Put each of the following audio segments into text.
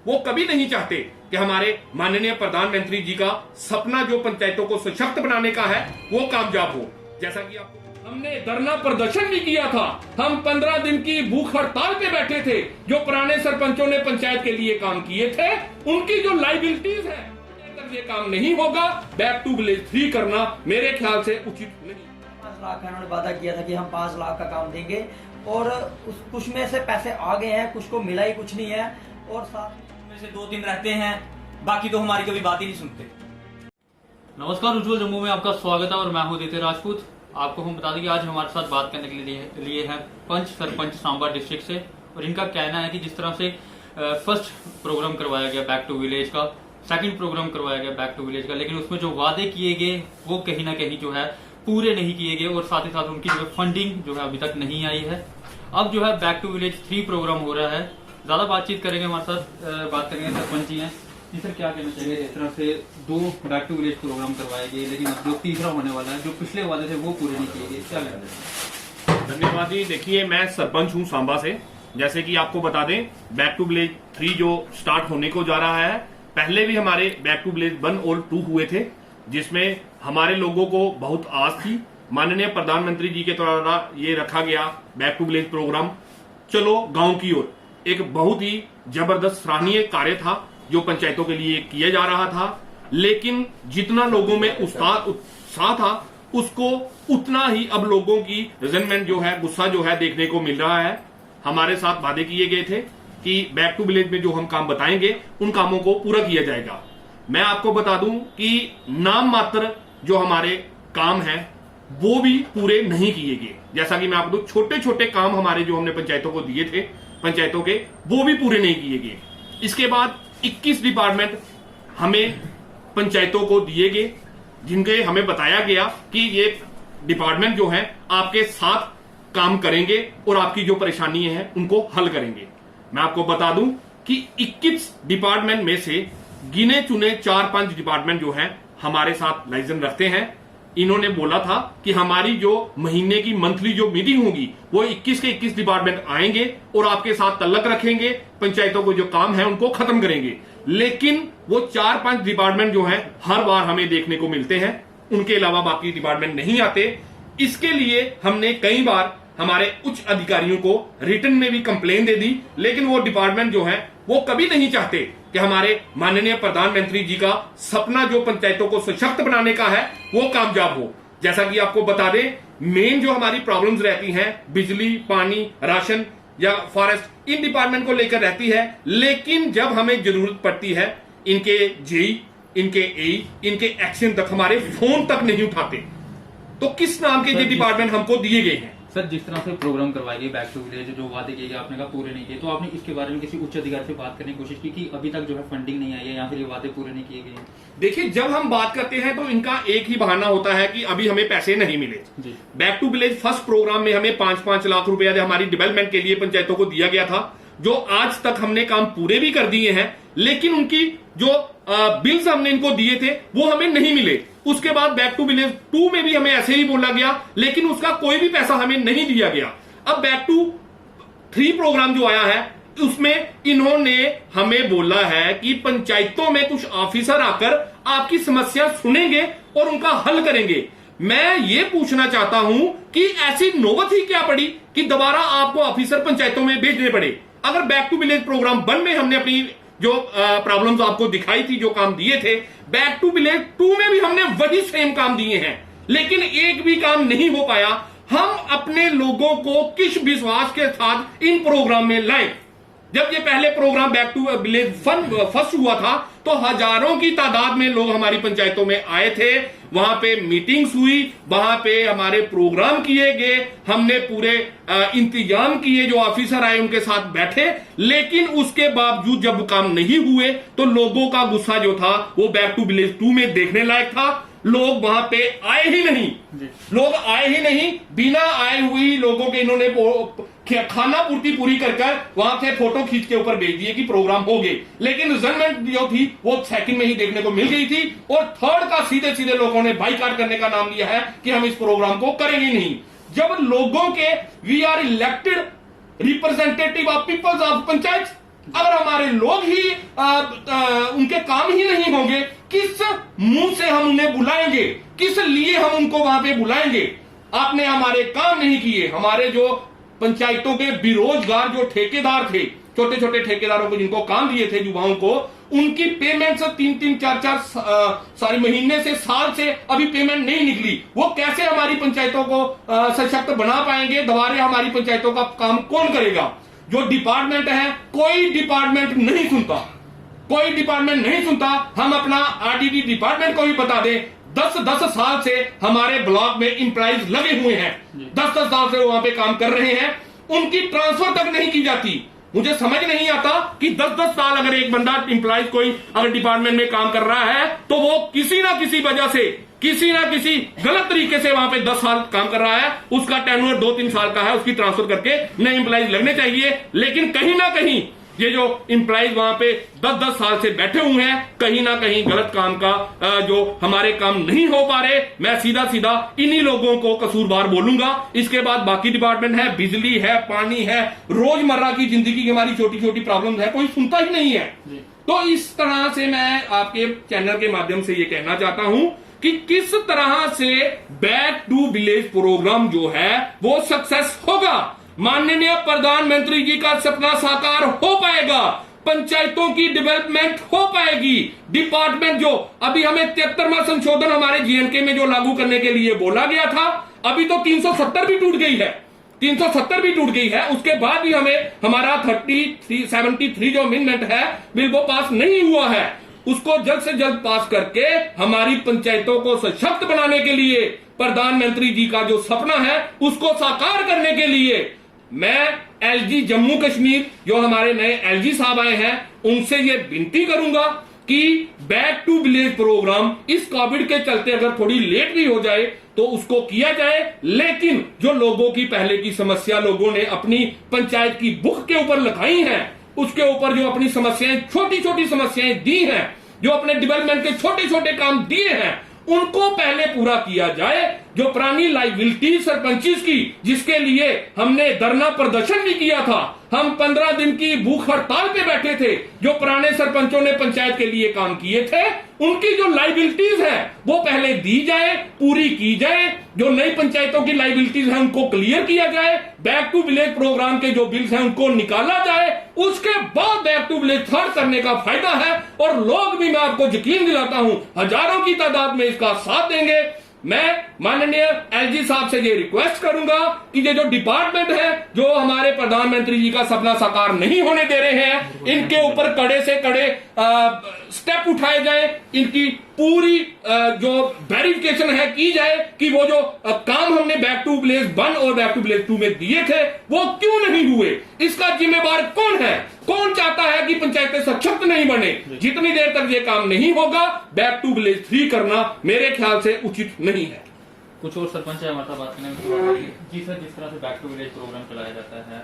वो कभी नहीं चाहते कि हमारे माननीय प्रधानमंत्री जी का सपना जो पंचायतों को सशक्त बनाने का है वो कामयाब हो। जैसा कि आपको हमने धरना प्रदर्शन भी किया था, हम 15 दिन की भूख हड़ताल पे बैठे थे। जो पुराने सरपंचों ने पंचायत के लिए काम किए थे उनकी जो लाइबिलिटीज है अगर ये काम नहीं होगा, बैक टू विलेज 3 करना मेरे ख्याल से उचित नहीं। 5 लाख का उन्होंने वादा किया था कि हम 5 लाख का काम देंगे और कुछ में से पैसे आ गए हैं, कुछ को मिला ही कुछ नहीं है और साथ में से 2-3 रहते हैं, बाकी तो हमारी कभी बात ही नहीं सुनते। नमस्कार, उज्जवल जम्मू में आपका स्वागत है और मैं हूं दिते राजपूत। आपको हम बता दें कि आज हमारे साथ बात करने के लिए हैं पंच सरपंच सांबा डिस्ट्रिक्ट से और इनका कहना है कि जिस तरह से फर्स्ट प्रोग्राम करवाया गया बैक टू विलेज का, सेकंड प्रोग्राम करवाया गया बैक टू विलेज का, लेकिन उसमें जो वादे किए गए वो कहीं ना कहीं जो है पूरे नहीं किए गए और साथ ही साथ उनकी जो फंडिंग जो है अभी तक नहीं आई है। अब जो है बैक टू विलेज 3 प्रोग्राम हो रहा है। ज्यादा बातचीत करेंगे, हमारे साथ बात करेंगे सरपंच जी हैं। जी सर, क्या कहना चाहिए? इस तरह से 2 बैक टू विलेज प्रोग्राम करवाए गए, लेकिन अब जो तीसरा होने वाला है, जो पिछले वादे थे वो पूरे नहीं किए गए, क्या कहना है? धन्यवाद जी। देखिए, मैं सरपंच हूँ सांबा से। जैसे कि आपको बता दें, बैक टू विलेज 3 जो स्टार्ट होने को जा रहा है, पहले भी हमारे बैक टू विलेज 1 और 2 हुए थे, जिसमें हमारे लोगों को बहुत आस थी। माननीय प्रधानमंत्री जी के द्वारा ये रखा गया बैक टू विलेज प्रोग्राम चलो गांव की ओर, एक बहुत ही जबरदस्त सराहनीय कार्य था जो पंचायतों के लिए किया जा रहा था। लेकिन जितना लोगों में उत्साह था उसको उतना ही अब लोगों की रिजनमेंट जो है, गुस्सा जो है देखने को मिल रहा है। हमारे साथ वादे किए गए थे कि बैक टू विलेज में जो हम काम बताएंगे उन कामों को पूरा किया जाएगा। मैं आपको बता दूं कि नाम मात्र जो हमारे काम हैं वो भी पूरे नहीं किए गए। जैसा कि मैं आपको छोटे छोटे काम हमारे जो हमने पंचायतों को दिए थे, पंचायतों के, वो भी पूरे नहीं किए गए। इसके बाद 21 डिपार्टमेंट हमें पंचायतों को दिए गए, जिनके हमें बताया गया कि ये डिपार्टमेंट जो है आपके साथ काम करेंगे और आपकी जो परेशानी है उनको हल करेंगे। मैं आपको बता दूं कि 21 डिपार्टमेंट में से गिने चुने 4-5 डिपार्टमेंट जो है हमारे साथ लाइजन रखते हैं। इन्होंने बोला था कि हमारी जो महीने की मंथली जो मीटिंग होगी वो 21 के 21 डिपार्टमेंट आएंगे और आपके साथ तल्लक रखेंगे, पंचायतों को जो काम है उनको खत्म करेंगे। लेकिन वो 4-5 डिपार्टमेंट जो है हर बार हमें देखने को मिलते हैं, उनके अलावा बाकी डिपार्टमेंट नहीं आते। इसके लिए हमने कई बार हमारे उच्च अधिकारियों को रिटर्न में भी कंप्लेन दे दी, लेकिन वो डिपार्टमेंट जो है वो कभी नहीं चाहते कि हमारे माननीय प्रधानमंत्री जी का सपना जो पंचायतों को सशक्त बनाने का है वो कामयाब हो। जैसा कि आपको बता दें, मेन जो हमारी प्रॉब्लम्स रहती हैं बिजली, पानी, राशन या फॉरेस्ट, इन डिपार्टमेंट को लेकर रहती है। लेकिन जब हमें जरूरत पड़ती है, इनके जेई, इनके एई, इनके एक्शन तक हमारे फोन तक नहीं उठाते। तो किस नाम के ये डिपार्टमेंट हमको दिए गए हैं? सर, जिस तरह से प्रोग्राम करवाए गए बैक टू विलेज, जो वादे किए गए आपने कहा पूरे नहीं किए, तो आपने इसके बारे में किसी उच्च अधिकारी से बात करने की कोशिश की कि अभी तक जो है फंडिंग नहीं आई है या फिर ये वादे पूरे नहीं किए गए? देखिए, जब हम बात करते हैं तो इनका एक ही बहाना होता है कि अभी हमें पैसे नहीं मिले। Back to village first program में हमें 5-5 लाख रुपया हमारी डेवलपमेंट के लिए पंचायतों को दिया गया था, जो आज तक हमने काम पूरे भी कर दिए हैं, लेकिन उनकी जो बिल्स हमने इनको दिए थे वो हमें नहीं मिले। उसके बाद बैक टू विलेज 2 में भी हमें ऐसे ही बोला गया, लेकिन उसका कोई भी पैसा हमें नहीं दिया गया। अब बैक टू 3 प्रोग्राम जो आया है उसमें इन्होंने हमें बोला है कि पंचायतों में कुछ ऑफिसर आकर आपकी समस्या सुनेंगे और उनका हल करेंगे। मैं ये पूछना चाहता हूं कि ऐसी नौबत ही क्या पड़ी कि दोबारा आपको ऑफिसर पंचायतों में भेजने पड़े। अगर बैक टू विलेज प्रोग्राम 1 में हमने अपनी जो प्रॉब्लम्स आपको दिखाई थी, जो काम दिए थे, बैक टू विलेज 2 में भी हमने वही सेम काम दिए हैं, लेकिन एक भी काम नहीं हो पाया। हम अपने लोगों को किस विश्वास के साथ इन प्रोग्राम में लाएं? जब ये पहले program back to village first हुआ था तो हजारों की तादाद में लोग हमारी पंचायतों में आए थे, वहां पे मीटिंग्स हुई, वहां पे हमारे प्रोग्राम किए गए, हमने पूरे इंतजाम किए, जो ऑफिसर आए उनके साथ बैठे। लेकिन उसके बावजूद जब काम नहीं हुए तो लोगों का गुस्सा जो था वो बैक टू विलेज 2 में देखने लायक था। लोग वहां पे आए ही नहीं, बिना आए हुई लोगों के इन्होंने खाना पूर्ति पूरी कर वहां से फोटो खींच के ऊपर भेज दिए कि प्रोग्राम हो गए, लेकिन रिजल्ट जो थी वो सेकंड में ही देखने को मिल गई थी। और थर्ड का सीधे सीधे लोगों ने बाइकाट करने का नाम लिया है कि हम इस प्रोग्राम को करेंगे नहीं। जब लोगों के we are elected representative of peoples of panchayat, अगर हमारे लोग ही उनके काम ही नहीं होंगे, किस मुंह से हम उन्हें बुलाएंगे, किस लिए हम उनको वहां पे बुलाएंगे? आपने हमारे काम नहीं किए। हमारे जो पंचायतों के बेरोजगार जो ठेकेदार थे, छोटे छोटे ठेकेदारों को जिनको काम दिए थे युवाओं को, उनकी पेमेंट से 3-3, 4-4 सारे महीने से, साल से अभी पेमेंट नहीं निकली। वो कैसे हमारी पंचायतों को सशक्त बना पाएंगे? दोबारा हमारी पंचायतों का काम कौन करेगा? जो डिपार्टमेंट है, कोई डिपार्टमेंट नहीं सुनता, कोई डिपार्टमेंट नहीं सुनता। हम अपना आरडीडी डिपार्टमेंट को भी बता दें, 10-10 साल से हमारे ब्लॉक में एम्प्लॉइज लगे हुए हैं, 10-10 साल से वहां पे काम कर रहे हैं, उनकी ट्रांसफर तक नहीं की जाती। मुझे समझ नहीं आता कि 10-10 साल अगर एक बंदा एम्प्लॉइज कोई अगर डिपार्टमेंट में काम कर रहा है तो वो किसी ना किसी वजह से, किसी ना किसी गलत तरीके से वहां पे 10 साल काम कर रहा है, उसका टेन्योर 2-3 साल का है, उसकी ट्रांसफर करके नए एम्प्लॉइज लगने चाहिए। लेकिन कहीं ना कहीं ये जो एम्प्लॉइज वहां पे 10-10 साल से बैठे हुए हैं, कहीं ना कहीं गलत काम का जो हमारे काम नहीं हो पा रहे, मैं सीधा सीधा इन्हीं लोगों को कसूरवार बोलूंगा। इसके बाद बाकी डिपार्टमेंट है, बिजली है, पानी है, रोजमर्रा की जिंदगी की हमारी छोटी छोटी प्रॉब्लम है, कोई सुनता ही नहीं है। तो इस तरह से मैं आपके चैनल के माध्यम से ये कहना चाहता हूं कि किस तरह से बैक टू विलेज प्रोग्राम जो है वो सक्सेस होगा, माननीय प्रधानमंत्री जी का सपना साकार हो पाएगा, पंचायतों की डेवलपमेंट हो पाएगी। डिपार्टमेंट जो अभी हमें 73वां संशोधन हमारे जीएनके में जो लागू करने के लिए बोला गया था, अभी तो 370 भी टूट गई है, 370 भी टूट गई है। उसके बाद भी हमें हमारा 73 जो अमेंडमेंट है बिल वो पास नहीं हुआ है। उसको जल्द से जल्द पास करके हमारी पंचायतों को सशक्त बनाने के लिए, प्रधानमंत्री जी का जो सपना है उसको साकार करने के लिए मैं एलजी जम्मू कश्मीर, जो हमारे नए एलजी साहब आए हैं, उनसे ये विनती करूंगा कि बैक टू विलेज प्रोग्राम इस कोविड के चलते अगर थोड़ी लेट भी हो जाए तो उसको किया जाए, लेकिन जो लोगों की पहले की समस्या लोगों ने अपनी पंचायत की बुक के ऊपर लिखाई है, उसके ऊपर जो अपनी समस्याएं, छोटी छोटी समस्याएं दी हैं, जो अपने डेवलपमेंट के छोटे छोटे काम दिए हैं, उनको पहले पूरा किया जाए। जो पुरानी लाइबिलिटी सरपंचिस की, जिसके लिए हमने धरना प्रदर्शन भी किया था, हम 15 दिन की भूख हड़ताल पे बैठे थे, जो पुराने सरपंचों ने पंचायत के लिए काम किए थे, उनकी जो लाइबिलिटीज है वो पहले दी जाए, पूरी की जाए। जो नई पंचायतों की लाइबिलिटीज है उनको क्लियर किया जाए, बैक टू विलेज प्रोग्राम के जो बिल्स हैं उनको निकाला जाए, उसके बाद बैक टू विलेज थर्ड करने का फायदा है। और लोग भी, मैं आपको यकीन दिलाता हूं, हजारों की तादाद में इसका साथ देंगे। मैं माननीय एलजी साहब से ये रिक्वेस्ट करूंगा कि ये जो डिपार्टमेंट है, जो हमारे प्रधानमंत्री जी का सपना साकार नहीं होने दे रहे हैं, इनके ऊपर कड़े से कड़े स्टेप उठाए जाए, इनकी पूरी जो वेरिफिकेशन है की जाए कि वो जो काम हमने बैक टू विलेज 1 और बैक टू विलेज 2 में दिए थे वो क्यों नहीं हुए, इसका जिम्मेवार कौन है? कौन चाहता है कि पंचायतें सशक्त नहीं बने? जितनी देर तक ये काम नहीं होगा, बैक टू विलेज 3 करना मेरे ख्याल से उचित नहीं है। कुछ और सरपंच है हमारे साथ बात करने में। जी सर, जिस तरह से बैक टू विलेज प्रोग्राम चलाया जाता है,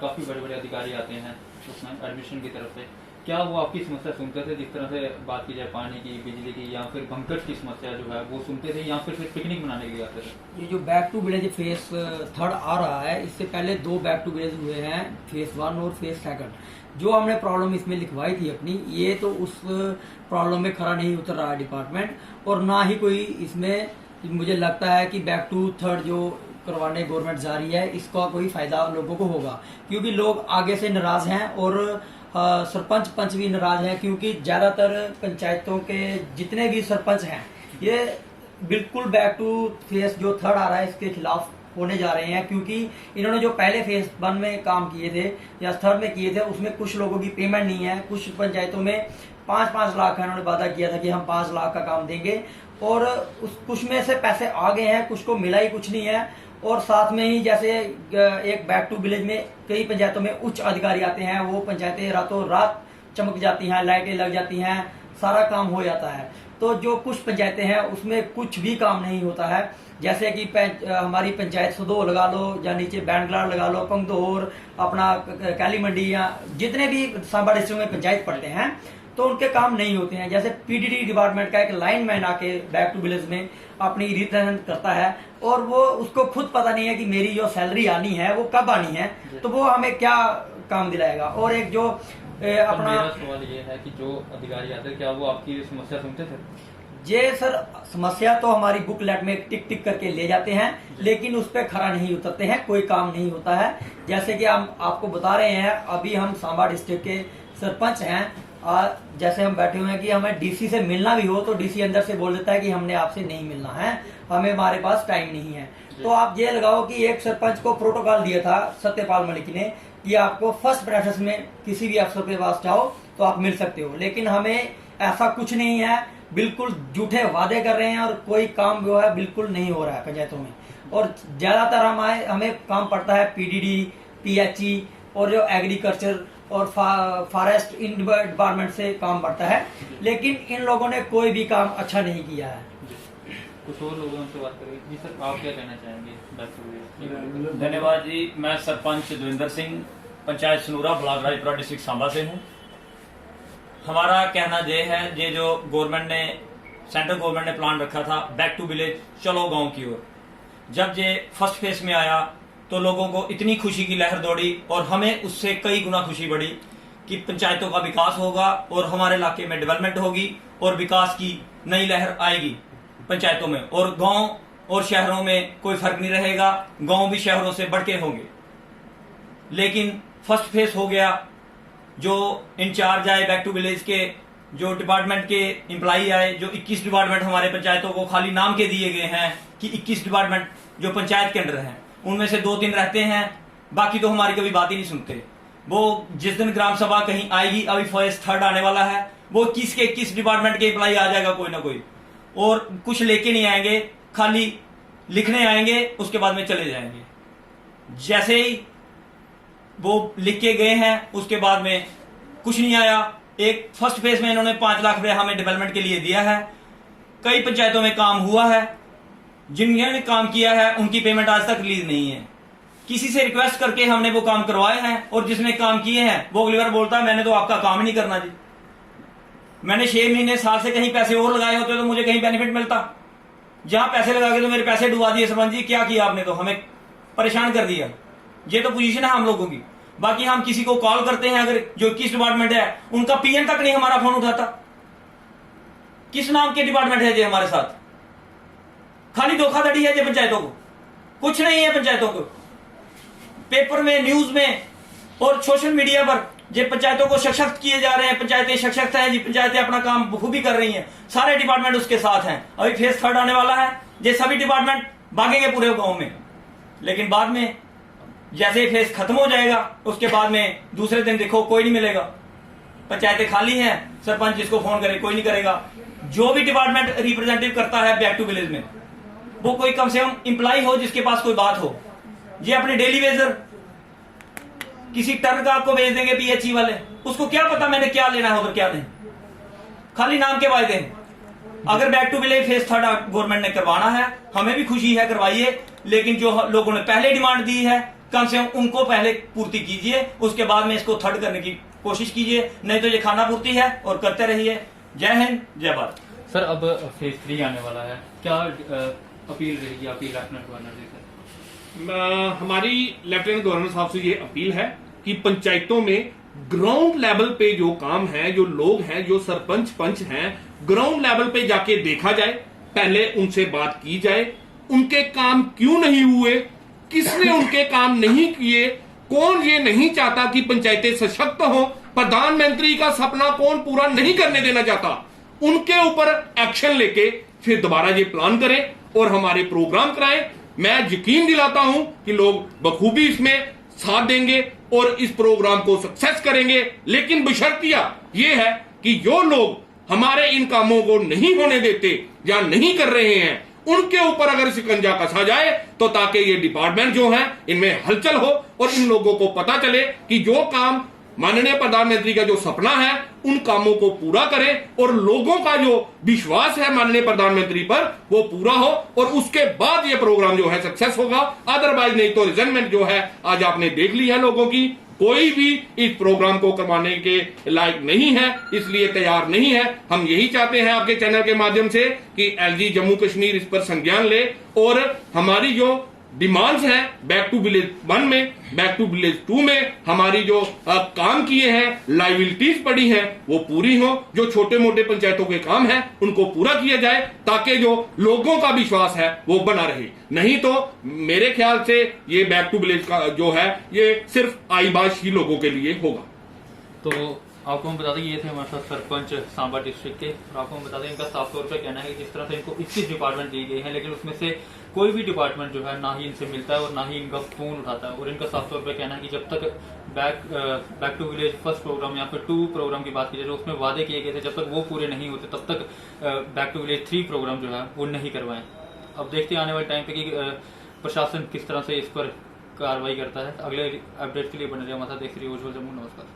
काफी बड़े बड़े अधिकारी आते हैं उसमें एडमिशन की तरफ से, क्या वो आपकी समस्या सुनते थे? जिस तरह से बात की जाए पानी की, बिजली की, या फिर बंकर्स की समस्या जो है वो सुनते थे, या फिर पिकनिक मनाने के लिए आते थे? ये जो बैक टू विलेज फेस 3 आ रहा है, इससे पहले 2 बैक टू विलेज हुए हैं, फेस 1 और फेस 2। जो हमने प्रॉब्लम इसमें लिखवाई थी अपनी, ये तो उस प्रॉब्लम में खरा नहीं उतर रहा है डिपार्टमेंट, और ना ही कोई इसमें मुझे लगता है कि बैक टू थर्ड जो करवाने गवर्नमेंट जा रही है, इसका कोई फायदा लोगों को होगा, क्योंकि लोग आगे से नाराज हैं और सरपंच पंच भी नाराज हैं, क्योंकि ज्यादातर पंचायतों के जितने भी सरपंच हैं ये बिल्कुल बैक टू फेस जो 3 आ रहा है इसके खिलाफ होने जा रहे हैं, क्योंकि इन्होंने जो पहले फेस 1 में काम किए थे या 3 में किए थे, उसमें कुछ लोगों की पेमेंट नहीं है। कुछ पंचायतों में 5-5 लाख का इन्होंने वादा किया था कि हम 5 लाख का काम देंगे, और कुछ में से पैसे आ गए हैं, कुछ को मिला ही कुछ नहीं है। और साथ में ही जैसे एक बैक टू विलेज में कई पंचायतों में उच्च अधिकारी आते हैं, वो पंचायतें रातों रात चमक जाती हैं, लाइटें लग जाती हैं, सारा काम हो जाता है। तो जो कुछ पंचायतें हैं उसमें कुछ भी काम नहीं होता है, जैसे कि हमारी पंचायत सदो लगा लो, या नीचे बैंडगलाड़ लगा लो, पंगदौर, अपना कैली मंडी, या जितने भी सांबा डिस्ट्रिक्ट में पंचायत पड़ते हैं, तो उनके काम नहीं होते हैं। जैसे पीडीडी डिपार्टमेंट का एक लाइनमैन आके बैक टू विलेज में अपनी रिप्रेजेंट करता है, और वो उसको खुद पता नहीं है कि मेरी जो सैलरी आनी है वो कब आनी है, तो वो हमें क्या काम दिलाएगा। और एक जो अपना। मेरा सवाल ये है कि जो अधिकारी आते थे क्या वो आपकी समस्या सुनते थे? जे सर, समस्या तो हमारी बुकलेट में टिक टिक करके ले जाते हैं, लेकिन उस पर खरा नहीं उतरते हैं, कोई काम नहीं होता है। जैसे कि हम आपको बता रहे हैं, अभी हम सांबा डिस्ट्रिक्ट के सरपंच हैं। जैसे हम बैठे हुए हैं कि हमें डीसी से मिलना भी हो तो डीसी अंदर से बोल देता है कि हमने आपसे नहीं मिलना है, हमारे पास टाइम नहीं है। तो आप ये लगाओ कि एक सरपंच को प्रोटोकॉल दिया था सत्यपाल मलिक ने कि आपको फर्स्ट प्रेफरेंस में किसी भी अफसर के पास जाओ तो आप मिल सकते हो, लेकिन हमें ऐसा कुछ नहीं है। बिल्कुल झूठे वादे कर रहे हैं और कोई काम जो है बिल्कुल नहीं हो रहा है पंचायतों में। और ज्यादातर हमें काम पड़ता है पीडीडी, पीएचई और जो एग्रीकल्चर और फॉरेस्ट इन डिपार्टमेंट से काम पड़ता है, लेकिन इन लोगों ने कोई भी काम अच्छा नहीं किया है। कुछ और लोगों से बात करेंगे। जी सर, आप क्या कहना चाहेंगे? धन्यवाद जी। मैं सरपंच देवेंद्र सिंह, पंचायत सनूरा, ब्लॉक राजपुरा, डिस्ट्रिक्ट सांबा से हूँ। हमारा कहना ये है, ये जो गवर्नमेंट ने, सेंट्रल गवर्नमेंट ने प्लान रखा था बैक टू विलेज, चलो गांव की ओर, जब ये फर्स्ट फेज में आया तो लोगों को इतनी खुशी की लहर दौड़ी और हमें उससे कई गुना खुशी बढ़ी कि पंचायतों का विकास होगा और हमारे इलाके में डेवलपमेंट होगी और विकास की नई लहर आएगी पंचायतों में, और गांव और शहरों में कोई फर्क नहीं रहेगा, गांव भी शहरों से बढ़ के होंगे। लेकिन फर्स्ट फेज हो गया, जो इंचार्ज आए बैक टू विलेज के, जो डिपार्टमेंट के एम्प्लॉई आए, जो 21 डिपार्टमेंट हमारे पंचायतों को खाली नाम के दिए गए हैं कि 21 डिपार्टमेंट जो पंचायत के अंडर हैं, उनमें से 2-3 रहते हैं, बाकी तो हमारी कभी बात ही नहीं सुनते। वो जिस दिन ग्राम सभा कहीं आएगी, अभी फर्स्ट थर्ड आने वाला है, वो 21 डिपार्टमेंट के एम्प्लॉई आ जाएगा कोई ना कोई, और कुछ लेके नहीं आएंगे, खाली लिखने आएंगे, उसके बाद में चले जाएंगे। जैसे ही वो लिख के गए हैं उसके बाद में कुछ नहीं आया। एक फर्स्ट फेज में इन्होंने 5 लाख रुपए हमें डेवलपमेंट के लिए दिया है। कई पंचायतों में काम हुआ है, जिन्होंने काम किया है उनकी पेमेंट आज तक रिलीज नहीं है। किसी से रिक्वेस्ट करके हमने वो काम करवाए हैं, और जिसने काम किए हैं वो अगली बार बोलता है मैंने तो आपका काम ही नहीं करना जी, मैंने 6 महीने साल से कहीं पैसे और लगाए होते तो मुझे कहीं बेनिफिट मिलता। जहां पैसे लगा के तो मेरे पैसे डुबा दिए सरपंच जी, क्या किया आपने, तो हमें परेशान कर दिया। ये तो पोजीशन है हम लोगों की। बाकी हम किसी को कॉल करते हैं, अगर जो 21 डिपार्टमेंट है उनका पीएम तक नहीं हमारा फोन उठाता। किस नाम के डिपार्टमेंट है ये हमारे साथ? खाली धोखाधड़ी है ये पंचायतों को, कुछ नहीं है पंचायतों को। पेपर में, न्यूज में और सोशल मीडिया पर ये पंचायतों को सशक्त किए जा रहे हैं। पंचायतें सशक्त हैं जी, पंचायतें अपना काम बखूबी कर रही हैं, सारे डिपार्टमेंट उसके साथ हैं। अभी फेज थर्ड आने वाला है, ये सभी डिपार्टमेंट भागेंगे पूरे गांव में। लेकिन बाद में जैसे फेज खत्म हो जाएगा उसके बाद में दूसरे दिन देखो कोई नहीं मिलेगा, पंचायतें खाली हैं, सरपंच जिसको फोन करे कोई नहीं करेगा। जो भी डिपार्टमेंट रिप्रेजेंटेटिव करता है बैक टू विलेज में, वो कोई कम से कम एम्प्लॉय हो जिसके पास कोई बात हो। ये अपने डेली वेजर किसी टर्न का आपको भेज देंगे पीएचई वाले, उसको क्या पता मैंने क्या लेना है उधर क्या नहीं, खाली नाम के वायदे। अगर back to village phase third government ने करवाना है, हमें भी खुशी है, करवाइए, लेकिन जो लोगों ने पहले डिमांड दी है कम से कम उनको पहले पूर्ति कीजिए, उसके बाद में इसको थर्ड करने की कोशिश कीजिए, नहीं तो ये खाना पूर्ति है और करते रहिए। जय हिंद, जय भारत। सर, अब फेज 3 आने वाला है, क्या अपील रहेगी आपकी लेफ्टिनेंट गवर्नर जी से? हमारी लेफ्टिनेंट गवर्नर साहब से ये अपील है कि पंचायतों में ग्राउंड लेवल पे जो काम है, जो लोग हैं, जो सरपंच पंच हैं, ग्राउंड लेवल पे जाके देखा जाए, पहले उनसे बात की जाए, उनके काम क्यों नहीं हुए, किसने उनके काम नहीं किए, कौन ये नहीं चाहता कि पंचायतें सशक्त हो, प्रधानमंत्री का सपना कौन पूरा नहीं करने देना चाहता, उनके ऊपर एक्शन लेके फिर दोबारा ये प्लान करें और हमारे प्रोग्राम कराएं। मैं यकीन दिलाता हूं कि लोग बखूबी इसमें साथ देंगे और इस प्रोग्राम को सक्सेस करेंगे। लेकिन बशर्तिया ये है कि जो लोग हमारे इन कामों को नहीं होने देते या नहीं कर रहे हैं, उनके ऊपर अगर शिकंजा कसा जाए तो ताकि ये डिपार्टमेंट जो है इनमें हलचल हो और इन लोगों को पता चले कि जो काम माननीय प्रधानमंत्री का जो सपना है उन कामों को पूरा करें और लोगों का जो विश्वास है माननीय प्रधानमंत्री पर वो पूरा हो, और उसके बाद ये प्रोग्राम जो है सक्सेस होगा। अदरवाइज नहीं तो रिजल्टमेंट जो है आज आपने देख ली है, लोगों की कोई भी इस प्रोग्राम को करवाने के लायक नहीं है, इसलिए तैयार नहीं है। हम यही चाहते हैं आपके चैनल के माध्यम से कि एलजी जम्मू कश्मीर इस पर संज्ञान ले और हमारी जो डिमांड्स हैं बैक टू विलेज 1 में, बैक टू विलेज 2 में हमारी जो काम किए हैं, लाइबिलिटीज पड़ी हैं, वो पूरी हो। जो छोटे मोटे पंचायतों के काम हैं उनको पूरा किया जाए ताकि जो लोगों का विश्वास है वो बना रहे। नहीं तो मेरे ख्याल से ये बैक टू विलेज का जो है ये सिर्फ आईबाश ही लोगों के लिए होगा। तो आपको हम बता दें ये थे हमारे साथ सरपंच सांबा डिस्ट्रिक्ट के, और आपको हम बता दें इनका साफ तौर पे कहना है कि जिस तरह से इनको 21 डिपार्टमेंट दी गई है, लेकिन उसमें से कोई भी डिपार्टमेंट जो है ना ही इनसे मिलता है और ना ही इनका फोन उठाता है। और इनका साफ तौर पे कहना है कि जब तक back to village first program या फिर 2 प्रोग्राम की बात की जाए, जो उसमें वादे किए गए थे, जब तक वो पूरे नहीं होते तब तक बैक टू विलेज 3 प्रोग्राम जो है वो नहीं करवाएं। अब देखते हैं आने वाले टाइम पे कि प्रशासन किस तरह से इस पर कार्रवाई करता है। अगले अपडेट के लिए बने रहिए हमारे साथ। देखते रहिए उज्जवल जम्मू। नमस्कार।